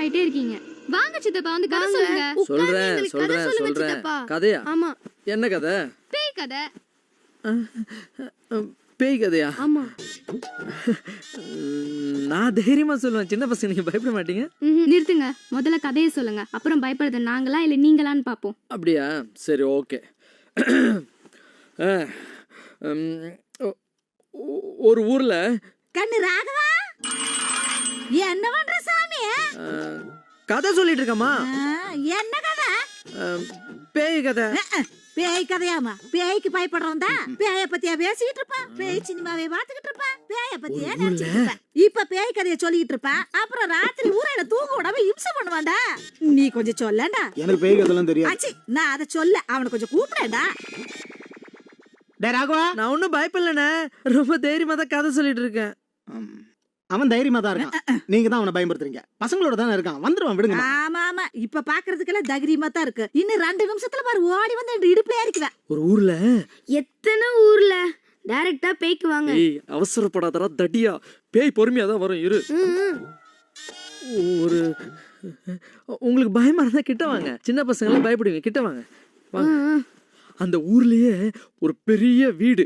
ஆயிட்டே இருக்கீங்க. வாங்க சித்தப்பா வந்து கதை சொல்லுங்க. சொல்றேன். கதையா? ஆமா. என்ன கதை? பேய் கதை. பேய் கதையா? ஆமா. நான் தைரியமா சொல்லுவேன். சின்ன பசங்க நீங்க பயப்பட மாட்டீங்க. நிறுத்துங்க. முதல்ல கதையை சொல்லுங்க. அப்புறம் பயப்படுறது நாங்களா இல்ல நீங்களான்னு பாப்போம். அப்படியா? சரி, ஓகே. ஒரு ஊர்ல கண்ணு ராகவா என்ன பண்ற சாமி? கதை சொல்லிட்டு இருக்கமா. என்ன கதை? பேய் கதை. பேய் கதையாமா? பேய்க்கு பயப்படுறவன் தான் பேய பத்தியா பேசிக்கிட்டு இருப்பான். பேய் சினிமாவே பாத்துக்கிட்டு இருப்பான். பேய பத்தியா நினைச்சிட்டு இருப்பான். இப்ப பேய் கதைய சொல்லிட்டு இருப்பான். அப்புறம் ராத்திரி ஊரையில தூங்க விடாம இம்சை பண்ணுவான்டா. நீ கொஞ்சம் சொல்லண்டா. எனக்கு பேய் கதைலாம் தெரியாது. ஆச்சி, நான் அதை சொல்ல அவனை கொஞ்சம் கூப்பிடேன்டா. ராகவா, நான் ஒன்னும் பயப்படலண்ணே. ரொம்ப தைரியமா தான் கதை சொல்லிட்டு இருக்கேன். அவன் தைரியமா தான் இருக்கான். நீங்க தான் அவனை பயன்படுத்துறீங்க. பசங்களோட தானே இருக்கான். வந்துருவான், விடுங்க. ஆமா ஆமா, இப்ப பாக்குறதுக்கெல்லாம் தைரியமா தான் இருக்கு. இன்னும் 2 நிமிஷத்துல பாரு ஓடி வந்து என் இடுப்புல ஏறிக்குவேன். ஒரு ஊர்ல எத்தனை ஊர்ல டைரக்டா பேய்க்கு வாங்க. ஏய், அவசரப்படாதடா தடியா. பேய் பொறுமையா தான் வரும், இரு. ஒரு உங்களுக்கு பயமா இருந்தா கிட்ட வாங்க. சின்ன பசங்க எல்லாம் பயப்படுவீங்க, கிட்ட வாங்க. அந்த ஊர்லயே ஒரு பெரிய வீடு.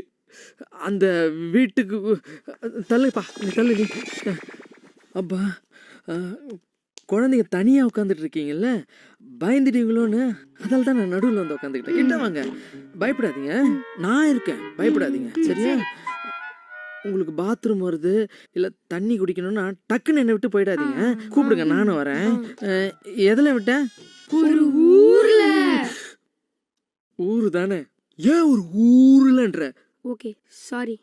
அந்த வீட்டுக்கு தள்ளுப்பா, நீ தள்ளு நீ. அப்பா, குழந்தைங்க தனியா உட்காந்துட்டு இருக்கீங்கல்ல, பயந்துட்டீங்களோன்னு அதால தான் நான் நடுவில் வந்து உட்காந்துக்கிட்டேன். கிட்ட வாங்க, பயப்படாதீங்க, நான் இருக்கேன், பயப்படாதீங்க, சரியா? உங்களுக்கு பாத்ரூம் வருது இல்ல தண்ணி குடிக்கணும்னா டக்குன்னு என்னை விட்டு போயிடாதீங்க, கூப்பிடுங்க, நானும் வரேன். எதுல விட்டேன்? ஒரு ஊர்ல. ஊரு தானே, ஏன் ஒரு ஊர்லன்ற? Okay, sorry.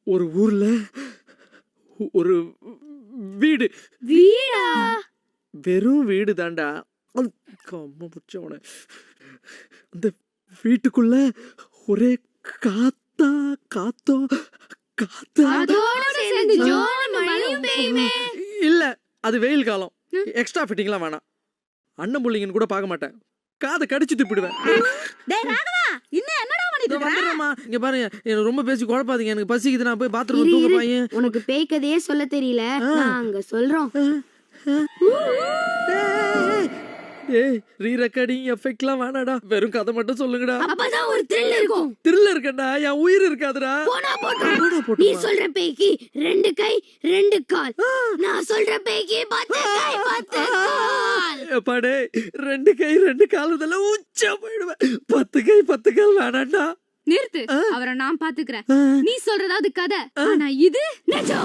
ஒரு ஊர்ல ஒரு வீடு. வீடா? வெறும் வீடு தாண்டா. அந்த வீட்டுக்குள்ள ஒரே காத்தா காத்தோ காத்தா. இல்ல, அது வெயில் காலம். எக்ஸ்ட்ரா ஃபிட்டிங்லாம் வேணாம். அண்ணன் புள்ளிங்கன்னு கூட பார்க்க மாட்டேன். காதை கடிச்சு துப்பிடுவேன். டேய் ராகவா, இன்னும் என்னடா பண்ணிட்டு இருக்க? வந்துடுறேம்மா. இங்க பாருங்க, எனக்கு ரொம்ப பேசி குழப்பாதீங்க. எனக்கு பசிக்குது, நான் போய் பாத்ரூம் தூங்க பையன். உனக்கு பேய் கதையே சொல்ல தெரியல, நாங்க சொல்றோம். ஏய், ரீ ரெக்கார்டிங் எஃபெக்ட்லாம் வேணாடா, வெறும் கதை மட்டும் சொல்லுங்கடா. அப்பதான் ஒரு த்ரில் இருக்கும். த்ரில் இருக்கடா, என் உயிர் இருக்காதுடா. போனா போட்டு. நீ சொல்ற பேய்க்கு 2 கை 2 கால், நான் சொல்ற பேய்க்கு 10 கை 10 கால். எப்பாடே, 2 கை 2 கால் இதெல்லாம் உச்சா போயிடுவேன். 10 கை 10 கால் வேணாண்டா. நிறுத்து, அவரை நான் பாத்துக்கிறேன். நீ சொல்றதாவது கதை, ஆனா இது நிஜம்.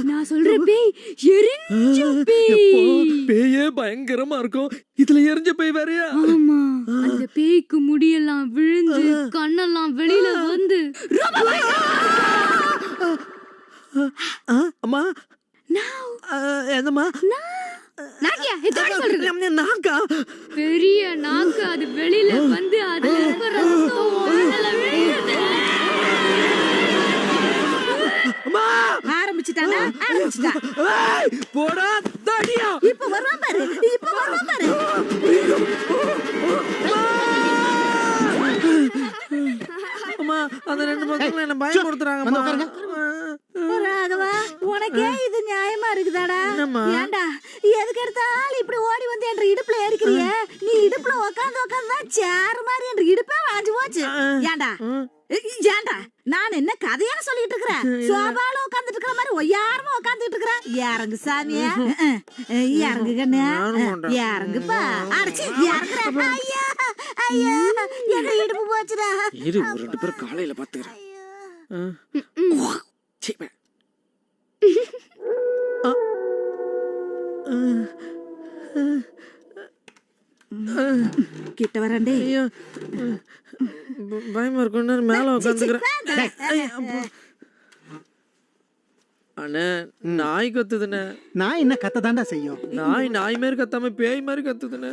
நான் சொல்ற பேய் எரிஞ்ச பேய். பேயே பயங்கரமா இருக்கும், இதுல எரிஞ்ச பேய் வேறயா? ஆமா, அந்த பேய்க்கு முடியெல்லாம் விழுந்து கண்ணெல்லாம் வெளியில வந்து அம்மா, என்னம்மா? நாக்கியா, இதோட சொல்றது. நாக்கா? பெரிய நாக்கு, அது வெளியில வந்து அதுல இருக்க ரத்தம் உடல்ல விழுது. அம்மா, ஆரம்பிச்சிட்டானா? ஆரம்பிச்சிட்டா. போடா தடியா. இப்ப வருவான் பாரு, இப்ப வருவான் பாரு. அம்மா, அந்த 2 பசங்களும் என்ன பயமுறுத்துறாங்கம்மா. ராகவா, உனக்கே இது நியாயமா இருக்குதாடா? ஏன்டா எதுக்கு எடுத்தாலும் இப்படி ஓடி வந்து என்ற இடுப்புல ஏறிக்கிறிய? நீ இடுப்புல உட்காந்து சேர் மாதிரி என்ற இடுப்பே வாஞ்சு போச்சு. ஏன்டா நான் என்ன கதையா சொல்லிட்டு இருக்கிறேன்? சோபால உட்காந்துட்டு இருக்கிற மாதிரி ஒய்யாரமா உட்காந்துட்டு இருக்கிறேன். இறங்கு சாமியா, இறங்கு கண்ணு, இறங்குப்பா. அடிச்சு இறங்குற. ஐயா ஐயா, என்ற இடுப்பு போச்சுடா. இரு, 2 பேரும் காலையில பாத்துக்கிறேன். கிட்ட வரண்டே. பயமா இருக்கும், மேல உட்காந்துக்கிறேன். அண்ணே, நாய் கத்துதுண்ணே. நான் என்ன கத்த தாண்டா செய்யும்? நாய் மாதிரி கத்தாம பேய் மாதிரி கத்துதுண்ணே.